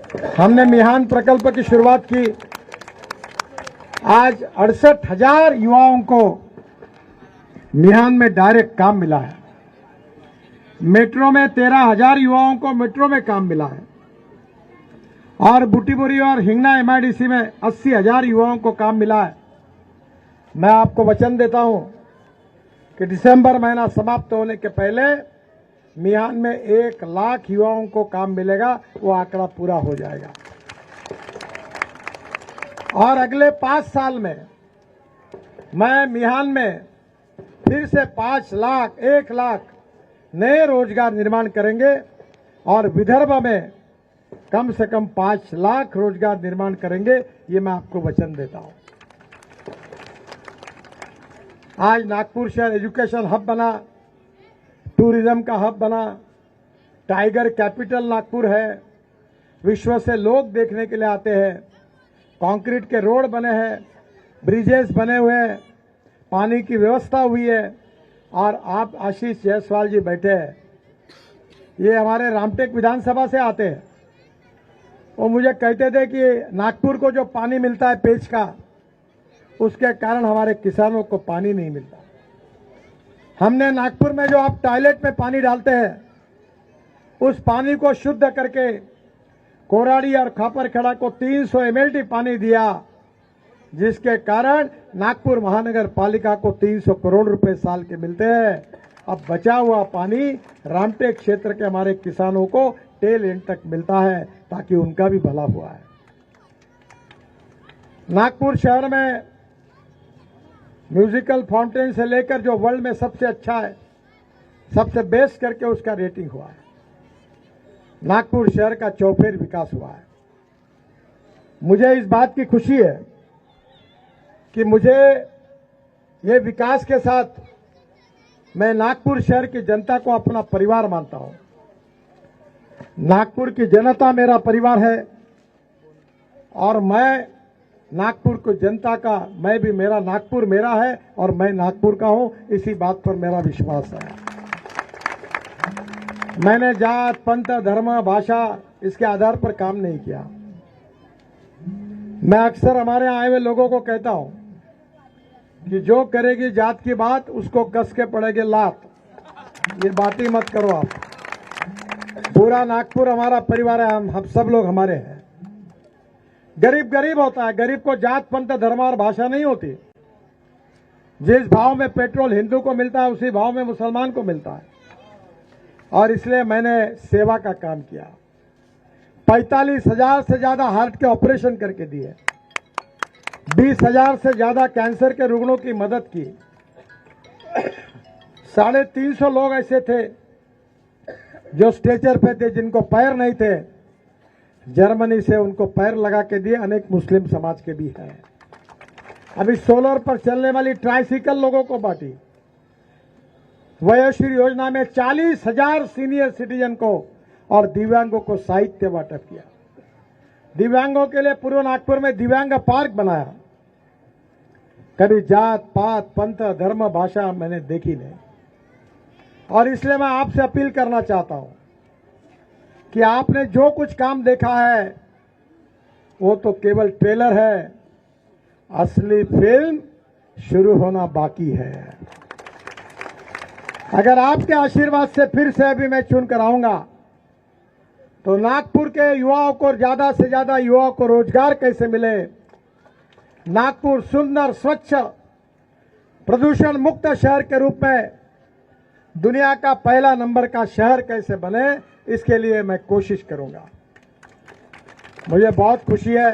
हमने मिहान प्रकल्प की शुरुआत की। आज 68,000 युवाओं को मिहान में डायरेक्ट काम मिला है। मेट्रो में 13,000 युवाओं को मेट्रो में काम मिला है और बुटीबुरी और हिंगना एमआईडीसी में 80,000 युवाओं को काम मिला है। मैं आपको वचन देता हूं कि दिसंबर महीना समाप्त होने के पहले मिहान में 1 लाख युवाओं को काम मिलेगा। वो आंकड़ा पूरा हो जाएगा और अगले 5 साल में मैं मिहान में फिर से 5 लाख 1 लाख नए रोजगार निर्माण करेंगे और विदर्भ में कम से कम 5 लाख रोजगार निर्माण करेंगे। ये मैं आपको वचन देता हूं। आज नागपुर शहर एजुकेशन हब बना, टूरिज्म का हब बना, टाइगर कैपिटल नागपुर है। विश्व से लोग देखने के लिए आते हैं। कंक्रीट के रोड बने हैं, ब्रिजेस बने हुए हैं, पानी की व्यवस्था हुई है। और आप आशीष जायसवाल जी बैठे हैं, ये हमारे रामटेक विधानसभा से आते हैं। वो मुझे कहते थे कि नागपुर को जो पानी मिलता है पेच का, उसके कारण हमारे किसानों को पानी नहीं मिलता। हमने नागपुर में जो आप टॉयलेट में पानी डालते हैं, उस पानी को शुद्ध करके कोराड़ी और खापरखेड़ा को 300 एमएलडी पानी दिया, जिसके कारण नागपुर महानगर पालिका को 300 करोड़ रुपए साल के मिलते हैं। अब बचा हुआ पानी रामटेक क्षेत्र के हमारे किसानों को टेल एंड तक मिलता है, ताकि उनका भी भला हुआ है। नागपुर शहर में म्यूजिकल फाउंटेन से लेकर जो वर्ल्ड में सबसे अच्छा है, सबसे बेस्ट करके उसका रेटिंग हुआ है। नागपुर शहर का चौफेर विकास हुआ है। मुझे इस बात की खुशी है कि मुझे ये विकास के साथ मैं नागपुर शहर की जनता को अपना परिवार मानता हूं। नागपुर की जनता मेरा परिवार है और मैं नागपुर को जनता का, मैं भी, मेरा नागपुर मेरा है और मैं नागपुर का हूं। इसी बात पर मेरा विश्वास है। मैंने जात, पंथ, धर्म, भाषा इसके आधार पर काम नहीं किया। मैं अक्सर हमारे यहाँ आए हुए लोगों को कहता हूं कि जो करेगी जात की बात, उसको कस के पड़ेगी लात। ये बात ही मत करो आप। पूरा नागपुर हमारा परिवार है, हम सब लोग हमारे हैं। गरीब गरीब होता है, गरीब को जात, पंथ, धर्म और भाषा नहीं होती। जिस भाव में पेट्रोल हिंदू को मिलता है, उसी भाव में मुसलमान को मिलता है। और इसलिए मैंने सेवा का काम किया। 45,000 से ज्यादा हार्ट के ऑपरेशन करके दिए, 20,000 से ज्यादा कैंसर के रुग्णों की मदद की। 350 लोग ऐसे थे जो स्ट्रेचर पे थे, जिनको पैर नहीं थे। जर्मनी से उनको पैर लगा के दिए। अनेक मुस्लिम समाज के भी हैं। अभी सोलर पर चलने वाली ट्राइसिकल लोगों को बांटी। वयोश्री योजना में 40,000 सीनियर सिटीजन को और दिव्यांगों को साहित्य वाटप किया। दिव्यांगों के लिए पूर्व नागपुर में दिव्यांग पार्क बनाया। कभी जात, पात, पंथ, धर्म, भाषा मैंने देखी नहीं। और इसलिए मैं आपसे अपील करना चाहता हूं कि आपने जो कुछ काम देखा है वो तो केवल ट्रेलर है, असली फिल्म शुरू होना बाकी है। अगर आपके आशीर्वाद से फिर से अभी मैं चुनकर आऊंगा तो नागपुर के युवाओं को, ज्यादा से ज्यादा युवाओं को रोजगार कैसे मिले, नागपुर सुंदर, स्वच्छ, प्रदूषण मुक्त शहर के रूप में दुनिया का पहला नंबर का शहर कैसे बने, इसके लिए मैं कोशिश करूंगा। मुझे बहुत खुशी है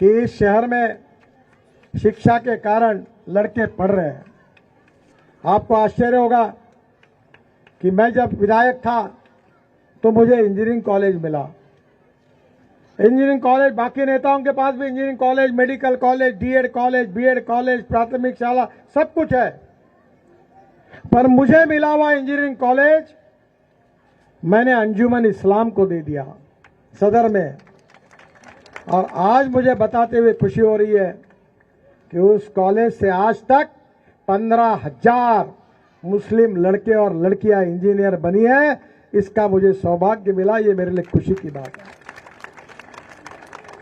कि इस शहर में शिक्षा के कारण लड़के पढ़ रहे हैं। आपको आश्चर्य होगा कि मैं जब विधायक था तो मुझे इंजीनियरिंग कॉलेज मिला। इंजीनियरिंग कॉलेज बाकी नेताओं के पास भी engineering college, medical college, DEd college, BEd college, प्राथमिक शाला सब कुछ है, पर मुझे मिला हुआ इंजीनियरिंग कॉलेज मैंने अंजुमन इस्लाम को दे दिया सदर में। और आज मुझे बताते हुए खुशी हो रही है कि उस कॉलेज से आज तक 15,000 मुस्लिम लड़के और लड़कियां इंजीनियर बनी है। इसका मुझे सौभाग्य मिला, ये मेरे लिए खुशी की बात है।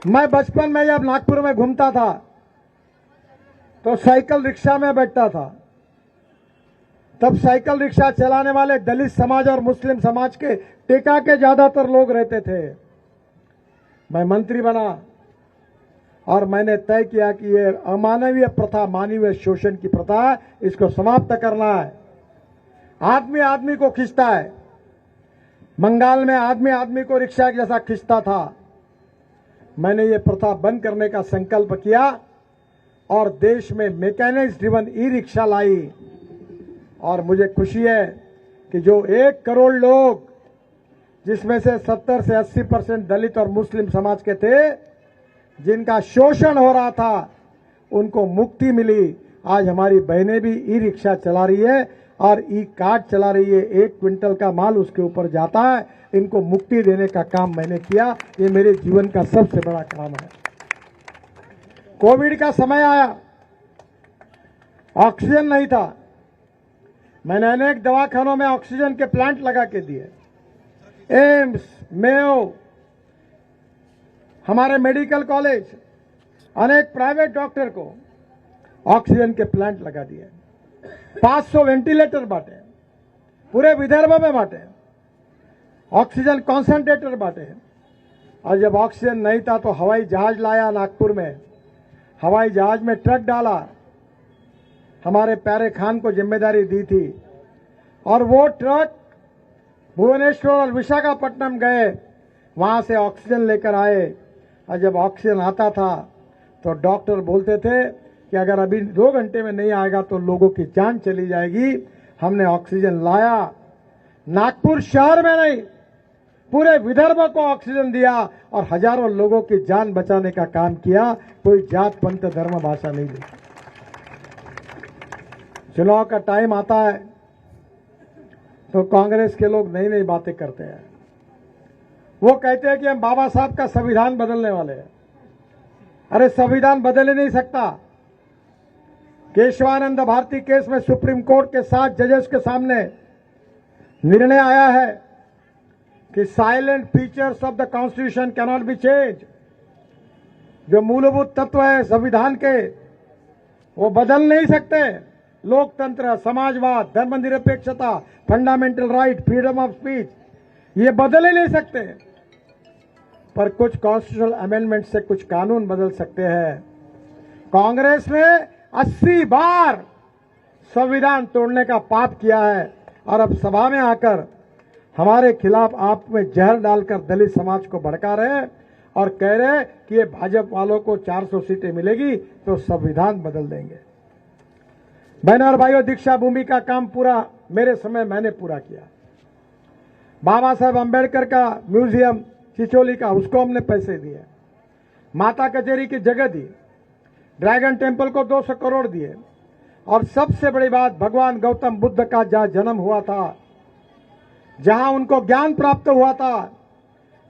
मैं बचपन में जब नागपुर में घूमता था तो साइकिल रिक्शा में बैठता था। तब साइकिल रिक्शा चलाने वाले दलित समाज और मुस्लिम समाज के टेका के ज्यादातर लोग रहते थे। मैं मंत्री बना और मैंने तय किया कि ये अमानवीय प्रथा, मानवीय शोषण की प्रथा है, इसको समाप्त करना है। आदमी आदमी को खींचता है। बंगाल में आदमी आदमी को रिक्शा जैसा खींचता था। मैंने ये प्रथा बंद करने का संकल्प किया और देश में मैकेनिक्स ड्रिवन ई रिक्शा लाई। और मुझे खुशी है कि जो 1 करोड़ लोग, जिसमें से 70 से 80% दलित और मुस्लिम समाज के थे, जिनका शोषण हो रहा था, उनको मुक्ति मिली। आज हमारी बहनें भी ई रिक्शा चला रही है और ई कार्ड चला रही है। 1 क्विंटल का माल उसके ऊपर जाता है। इनको मुक्ति देने का काम मैंने किया। ये मेरे जीवन का सबसे बड़ा काम है। कोविड का समय आया, ऑक्सीजन नहीं था। मैंने अनेक दवाखानों में ऑक्सीजन के प्लांट लगा के दिए। एम्स, मेयो, हमारे मेडिकल कॉलेज, अनेक प्राइवेट डॉक्टर को ऑक्सीजन के प्लांट लगा दिए। 500 वेंटिलेटर बांटे, पूरे विदर्भ में बांटे, ऑक्सीजन कॉन्सेंट्रेटर बांटे। और जब ऑक्सीजन नहीं था तो हवाई जहाज लाया नागपुर में। हवाई जहाज में ट्रक डाला। हमारे प्यारे खान को जिम्मेदारी दी थी और वो ट्रक भुवनेश्वर और विशाखापट्टनम गए, वहां से ऑक्सीजन लेकर आए। और जब ऑक्सीजन आता था तो डॉक्टर बोलते थे कि अगर अभी 2 घंटे में नहीं आएगा तो लोगों की जान चली जाएगी। हमने ऑक्सीजन लाया, नागपुर शहर में नहीं, पूरे विदर्भ को ऑक्सीजन दिया और हजारों लोगों की जान बचाने का काम किया। कोई जात पंथ धर्म भाषा नहीं दी। चुनाव का टाइम आता है तो कांग्रेस के लोग नई नई बातें करते हैं। वो कहते हैं कि हम बाबा साहब का संविधान बदलने वाले हैं। अरे संविधान बदल ही नहीं सकता। केशवानंद भारती केस में सुप्रीम कोर्ट के 7 जजेस के सामने निर्णय आया है कि salient features of the constitution can not be change. जो मूलभूत तत्व है संविधान के, वो बदल नहीं सकते। लोकतंत्र, समाजवाद, धर्मनिरपेक्षता, fundamental right, freedom of speech, ये बदल ही नहीं सकते। पर कुछ कॉन्स्टिट्यूशनल अमेंडमेंट से कुछ कानून बदल सकते हैं। कांग्रेस ने 80 बार संविधान तोड़ने का पाप किया है और अब सभा में आकर हमारे खिलाफ आप में जहर डालकर दलित समाज को भड़का रहे और कह रहे कि ये भाजपा वालों को 400 सीटें मिलेगी तो संविधान बदल देंगे। बहनों और भाइयों, दीक्षा भूमि का काम पूरा मेरे समय मैंने पूरा किया। बाबा साहेब अंबेडकर का म्यूजियम चिचोली का, उसको हमने पैसे दिए। माता कचेरी की जगह दी। ड्रैगन टेम्पल को 200 करोड़ दिए। और सबसे बड़ी बात, भगवान गौतम बुद्ध का जहां जन्म हुआ था, जहां उनको ज्ञान प्राप्त हुआ था,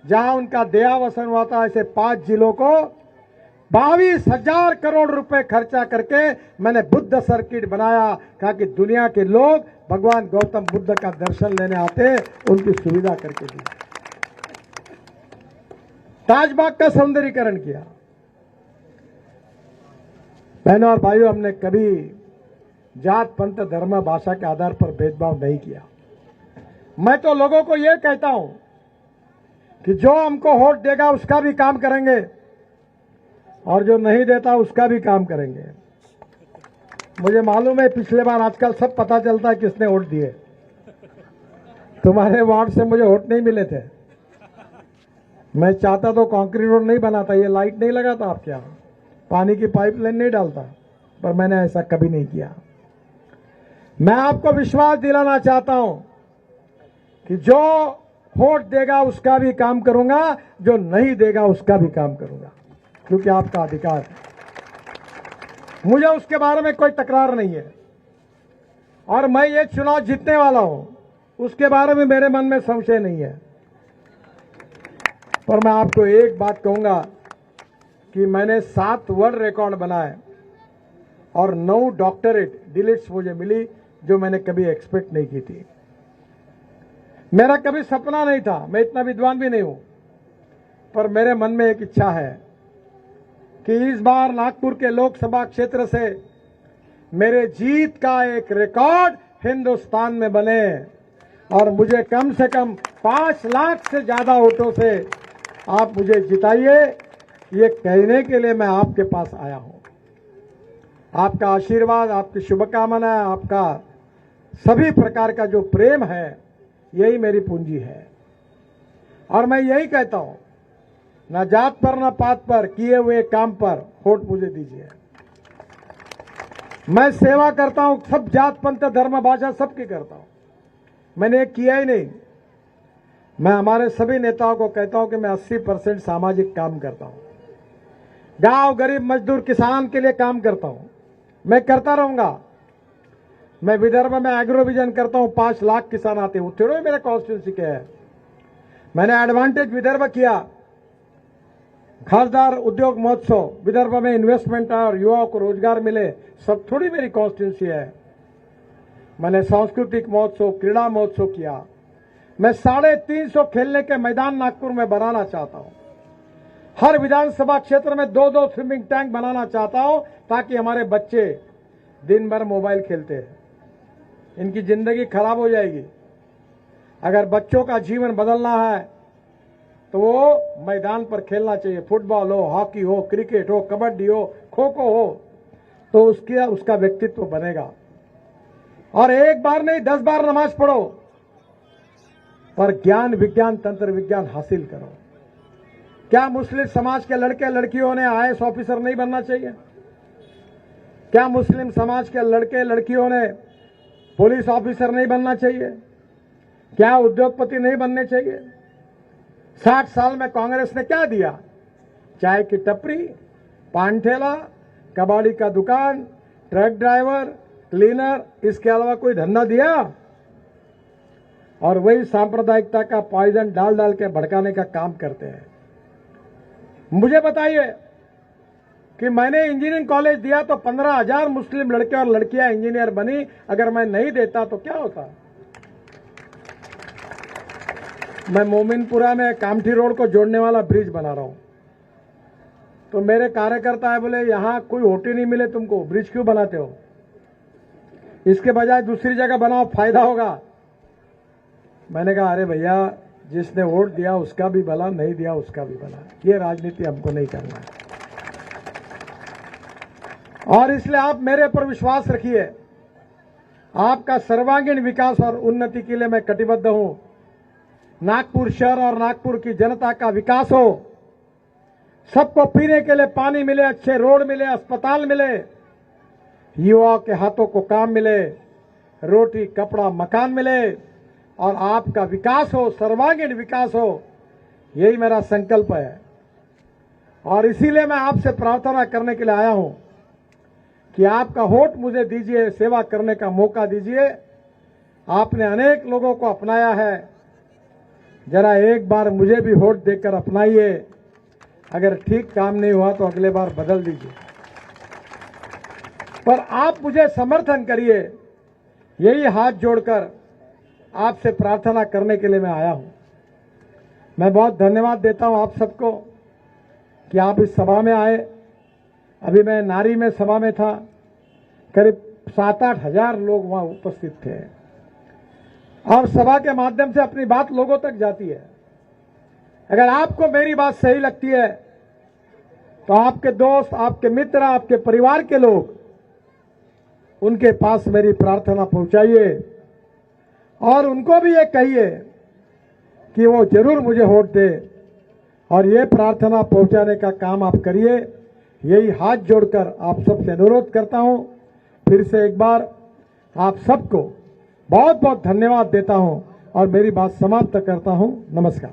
जहां उनका देहावसन हुआ था, ऐसे 5 जिलों को 22,000 करोड़ रुपए खर्चा करके मैंने बुद्ध सर्किट बनाया। कहा कि दुनिया के लोग भगवान गौतम बुद्ध का दर्शन लेने आते, उनकी सुविधा करके दी। ताजबाग का सौंदर्यीकरण किया। बहनों और भाइयों, हमने कभी जात पंथ धर्म भाषा के आधार पर भेदभाव नहीं किया। मैं तो लोगों को यह कहता हूं कि जो हमको वोट देगा उसका भी काम करेंगे और जो नहीं देता उसका भी काम करेंगे। मुझे मालूम है पिछले बार, आजकल सब पता चलता है किसने वोट दिए। तुम्हारे वार्ड से मुझे वोट नहीं मिले थे। मैं चाहता तो कंक्रीट रोड नहीं बनाता, ये लाइट नहीं लगाता आपके यहां, पानी की पाइपलाइन नहीं डालता, पर मैंने ऐसा कभी नहीं किया। मैं आपको विश्वास दिलाना चाहता हूं कि जो वोट देगा उसका भी काम करूंगा, जो नहीं देगा उसका भी काम करूंगा, क्योंकि आपका अधिकार है। मुझे उसके बारे में कोई तकरार नहीं है और मैं ये चुनाव जीतने वाला हूं, उसके बारे में मेरे मन में संशय नहीं है। पर मैं आपको एक बात कहूंगा कि मैंने 7 वर्ल्ड रिकॉर्ड बनाए और 9 डॉक्टरेट डिलीट्स मुझे मिली, जो मैंने कभी एक्सपेक्ट नहीं की थी। मेरा कभी सपना नहीं था, मैं इतना विद्वान भी नहीं हूं, पर मेरे मन में एक इच्छा है कि इस बार नागपुर के लोकसभा क्षेत्र से मेरे जीत का एक रिकॉर्ड हिंदुस्तान में बने और मुझे कम से कम 5 लाख से ज्यादा वोटों से आप मुझे जिताइए, ये कहने के लिए मैं आपके पास आया हूं। आपका आशीर्वाद, आपकी शुभकामनाएं, आपका सभी प्रकार का जो प्रेम है, यही मेरी पूंजी है। और मैं यही कहता हूं, ना जात पर ना पात पर किए हुए काम पर वोट मुझे दीजिए। मैं सेवा करता हूं, सब जात पंथ धर्म भाषा सबकी करता हूं, मैंने एक किया ही नहीं। मैं हमारे सभी नेताओं को कहता हूं कि मैं 80% सामाजिक काम करता हूं, गांव गरीब मजदूर किसान के लिए काम करता हूं, मैं करता रहूंगा। मैं विदर्भ में एग्रो विजन करता हूं, 5 लाख किसान आते हैं, थोड़े मेरे कॉन्स्टिट्यूंसी के हैं। मैंने एडवांटेज विदर्भ किया, खासदार उद्योग महोत्सव, विदर्भ में इन्वेस्टमेंट और युवाओं को रोजगार मिले, सब थोड़ी मेरी कॉन्स्टिट्यूंसी है। मैंने सांस्कृतिक महोत्सव, क्रीड़ा महोत्सव किया। मैं 350 खेलने के मैदान नागपुर में बनाना चाहता हूं। हर विधानसभा क्षेत्र में 2-2 स्विमिंग टैंक बनाना चाहता हूं, ताकि हमारे बच्चे दिन भर मोबाइल खेलते हैं, इनकी जिंदगी खराब हो जाएगी। अगर बच्चों का जीवन बदलना है तो वो मैदान पर खेलना चाहिए, फुटबॉल हो, हॉकी हो, क्रिकेट हो, कबड्डी हो, खो खो हो, तो उसका व्यक्तित्व बनेगा। और एक बार नहीं 10 बार नमाज पढ़ो, पर ज्ञान विज्ञान तंत्र विज्ञान हासिल करो। क्या मुस्लिम समाज के लड़के लड़कियों ने IAS ऑफिसर नहीं बनना चाहिए? क्या मुस्लिम समाज के लड़के लड़कियों ने पुलिस ऑफिसर नहीं बनना चाहिए? क्या उद्योगपति नहीं बनने चाहिए? 60 साल में कांग्रेस ने क्या दिया? चाय की टपरी, पान ठेला, कबाड़ी का दुकान, ट्रक ड्राइवर, क्लीनर, इसके अलावा कोई धंधा दिया? और वही सांप्रदायिकता का पॉइजन डाल डाल के भड़काने का काम करते हैं। मुझे बताइए कि मैंने इंजीनियरिंग कॉलेज दिया तो 15,000 मुस्लिम लड़के और लड़कियां इंजीनियर बनी, अगर मैं नहीं देता तो क्या होता? मैं मोमिनपुरा में कामठी रोड को जोड़ने वाला ब्रिज बना रहा हूं, तो मेरे कार्यकर्ता है बोले यहां कोई होटी नहीं मिले तुमको, ब्रिज क्यों बनाते हो? इसके बजाय दूसरी जगह बनाओ, फायदा होगा। मैंने कहा अरे भैया, जिसने वोट दिया उसका भी भला, नहीं दिया उसका भी भला, ये राजनीति हमको नहीं करना है। और इसलिए आप मेरे पर विश्वास रखिए, आपका सर्वांगीण विकास और उन्नति के लिए मैं कटिबद्ध हूं। नागपुर शहर और नागपुर की जनता का विकास हो, सबको पीने के लिए पानी मिले, अच्छे रोड मिले, अस्पताल मिले, युवाओं के हाथों को काम मिले, रोटी कपड़ा मकान मिले, और आपका विकास हो, सर्वांगीण विकास हो, यही मेरा संकल्प है। और इसीलिए मैं आपसे प्रार्थना करने के लिए आया हूं कि आपका वोट मुझे दीजिए, सेवा करने का मौका दीजिए। आपने अनेक लोगों को अपनाया है, जरा एक बार मुझे भी वोट देकर अपनाइए। अगर ठीक काम नहीं हुआ तो अगले बार बदल दीजिए, पर आप मुझे समर्थन करिए, यही हाथ जोड़कर आपसे प्रार्थना करने के लिए मैं आया हूं। मैं बहुत धन्यवाद देता हूं आप सबको कि आप इस सभा में आए। अभी मैं नारी में सभा में था, करीब 7-8 हजार लोग वहां उपस्थित थे, और सभा के माध्यम से अपनी बात लोगों तक जाती है। अगर आपको मेरी बात सही लगती है तो आपके दोस्त, आपके मित्र, आपके परिवार के लोग, उनके पास मेरी प्रार्थना पहुंचाइए और उनको भी ये कहिए कि वो जरूर मुझे वोट दे, और ये प्रार्थना पहुंचाने का काम आप करिए। यही हाथ जोड़कर आप सबसे अनुरोध करता हूं। फिर से एक बार आप सबको बहुत बहुत धन्यवाद देता हूं और मेरी बात समाप्त करता हूं। नमस्कार।